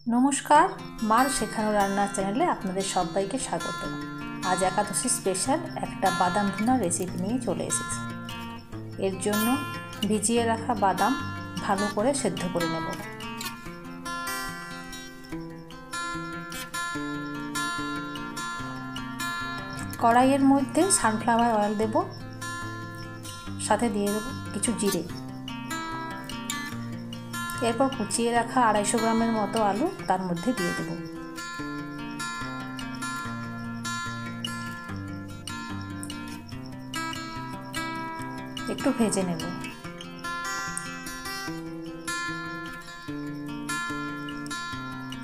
নমস্কার, মার শেখানো রান্নার চ্যানেলে আপনাদের সবাইকে স্বাগত। আজ একাদশী স্পেশাল একটা বাদাম ভুনার রেসিপি নিয়ে চলে এসেছি। এর জন্য ভিজিয়ে রাখা বাদাম ভালো করে সেদ্ধ করে নেব। কড়াইয়ের মধ্যে সানফ্লাওয়ার অয়েল দেব, সাথে দিয়ে দেব কিছু জিরে। এরপর কুচিয়ে রাখা 250 গ্রামের মতো আলু তার মধ্যে দিয়ে দেব। একটু ভেজে নেব।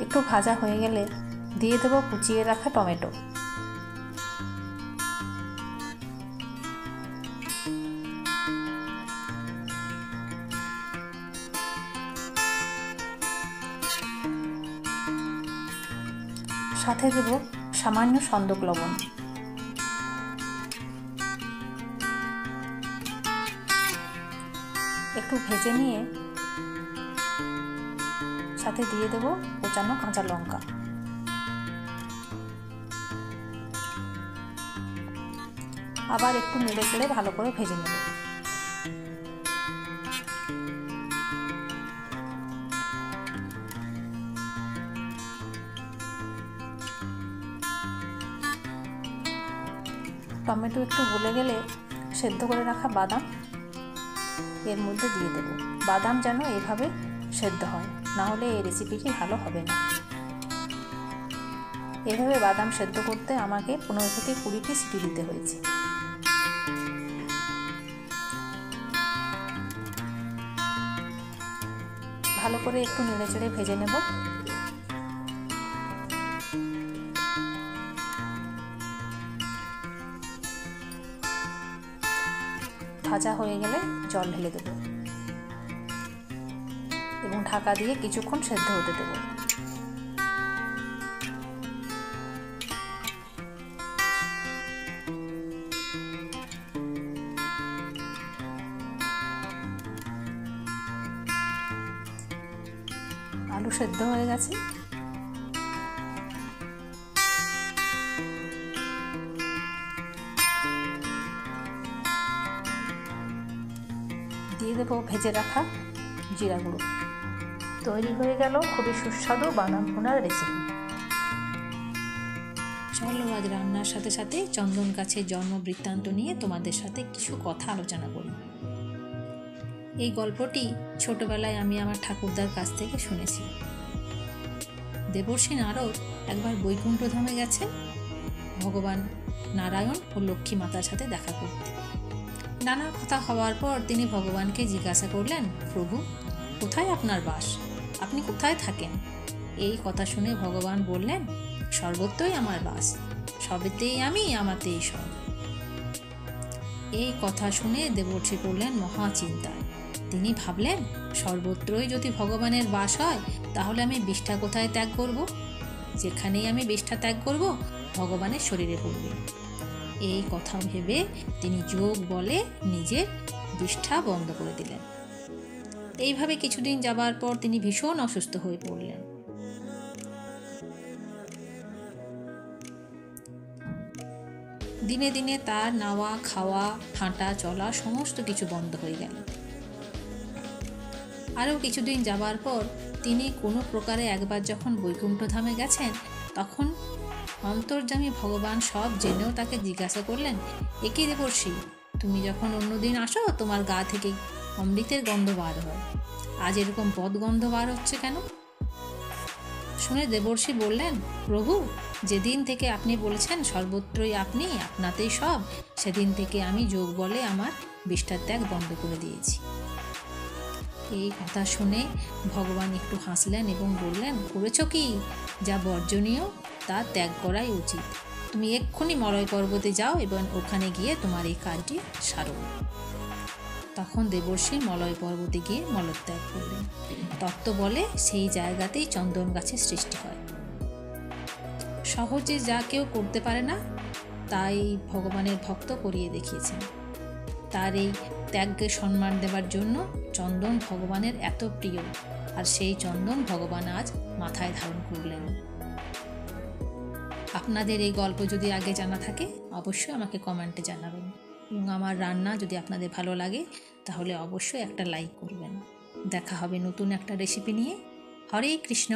একটু ভাজা হয়ে গেলে দিয়ে দেব কুচিয়ে রাখা টমেটো। সাথে দেব সামান্য সন্দক লবণ। একটু ভেজে নিয়ে সাথে দিয়ে দেব কোচানো কাঁচা লঙ্কা। আবার একটু নেড়ে চেড়ে ভালো করে ভেজে নেব। টমেটো একটু গলে গেলে সেদ্ধ করে রাখা বাদাম এর মধ্যে দিয়ে দেব। বাদাম যেন এভাবে সেদ্ধ হয়, না হলে এই রেসিপিটি ভালো হবে না। এভাবে বাদাম সেদ্ধ করতে আমাকে 15 থেকে 20টি সিটি দিতে হয়েছে। ভালো করে একটু নেড়ে চেড়ে ভেজে নেব। ভাজা হয়ে গেলে জল ঢেলে দেব এবং ঢাকা দিয়ে কিছুক্ষণ সেদ্ধ হতে দেব। আলু সেদ্ধ হয়ে গেছে। দিয়ে দেবো ভেজে রাখা জিরা গুঁড়ো। তৈরি হয়ে গেল খুবই সুস্বাদু বাদাম ভুনার রেসিপি। চলো আজ রান্নার সাথে সাথে চন্দন গাছের জন্ম বৃত্তান্ত নিয়ে তোমাদের সাথে কিছু কথা আলোচনা করি। এই গল্পটি ছোটবেলায় আমি আমার ঠাকুরদার কাছ থেকে শুনেছি। দেবর্ষী নারদ একবার বৈকুণ্ঠ ধামে গেছে ভগবান নারায়ণ ও লক্ষ্মী মাতার সাথে দেখা করতে। নানা কথা হওয়ার পর তিনি ভগবানকে জিজ্ঞাসা করলেন, প্রভু, কোথায় আপনার বাস? আপনি কোথায় থাকেন? এই কথা শুনে ভগবান বললেন, সর্বত্রই আমার বাস, সবেতেই আমি, আমাতেই সব। এই কথা শুনে দেবর্ষী পড়লেন মহা চিন্তায়। তিনি ভাবলেন, সর্বত্রই যদি ভগবানের বাস হয় তাহলে আমি বিষ্ঠা কোথায় ত্যাগ করব? যেখানেই আমি বিষ্ঠা ত্যাগ করব ভগবানের শরীরে পড়বে। এই কথা ভেবে তিনি যোগ বলে নিজের বিষ্ঠা বন্ধ করে দিলেন। এইভাবে কিছুদিন যাবার পর তিনি ভীষণ অসুস্থ হয়ে পড়লেন। দিনে দিনে তার নাওয়া, খাওয়া, হাঁটা, চলা সমস্ত কিছু বন্ধ হয়ে গেল। আরও কিছুদিন যাবার পর তিনি কোনো প্রকারে একবার যখন বৈকুণ্ঠ ধামে গেছেন, তখন অন্তর্যামী ভগবান সব জেনেও তাকে জিজ্ঞাসা করলেন, একি দেবর্ষী, তুমি যখন অন্যদিন আসো তোমার গা থেকে অমৃতের গন্ধ বার হয়, আজ এরকম বদগন্ধ বার হচ্ছে কেন? শুনে দেবর্ষী বললেন, প্রভু, যেদিন থেকে আপনি বলেছেন সর্বত্রই আপনি, আপনাতেই সব, সেদিন থেকে আমি যোগ বলে আমার বিষ্ঠার ত্যাগ বন্ধ করে দিয়েছি। এই কথা শুনে ভগবান একটু হাসলেন এবং বললেন, করেছ কি? যা বর্জনীয় তা ত্যাগ করাই উচিত। তুমি এক্ষুনি মলয় পর্বতে যাও এবং ওখানে গিয়ে তোমার এই কাজটি সারো। তখন দেবর্ষী মলয় পর্বতে গিয়ে মলত্যাগ করলেন। তত্ত্ব বলে সেই জায়গাতেই চন্দন গাছের সৃষ্টি হয়। সহজে যা কেউ করতে পারে না তাই ভগবানের ভক্ত করিয়ে দেখিয়েছেন। তার এই ত্যাগকে সম্মান দেবার জন্য চন্দন ভগবানের এত প্রিয়, আর সেই চন্দন ভগবান আজ মাথায় ধারণ করলেন। আপনাদের এই গল্প যদি আগে জানা থাকে অবশ্যই আমাকে কমেন্টে জানাবেন, এবং আমার রান্না যদি আপনাদের ভালো লাগে তাহলে অবশ্যই একটা লাইক করবেন। দেখা হবে নতুন একটা রেসিপি নিয়ে। হরে কৃষ্ণ।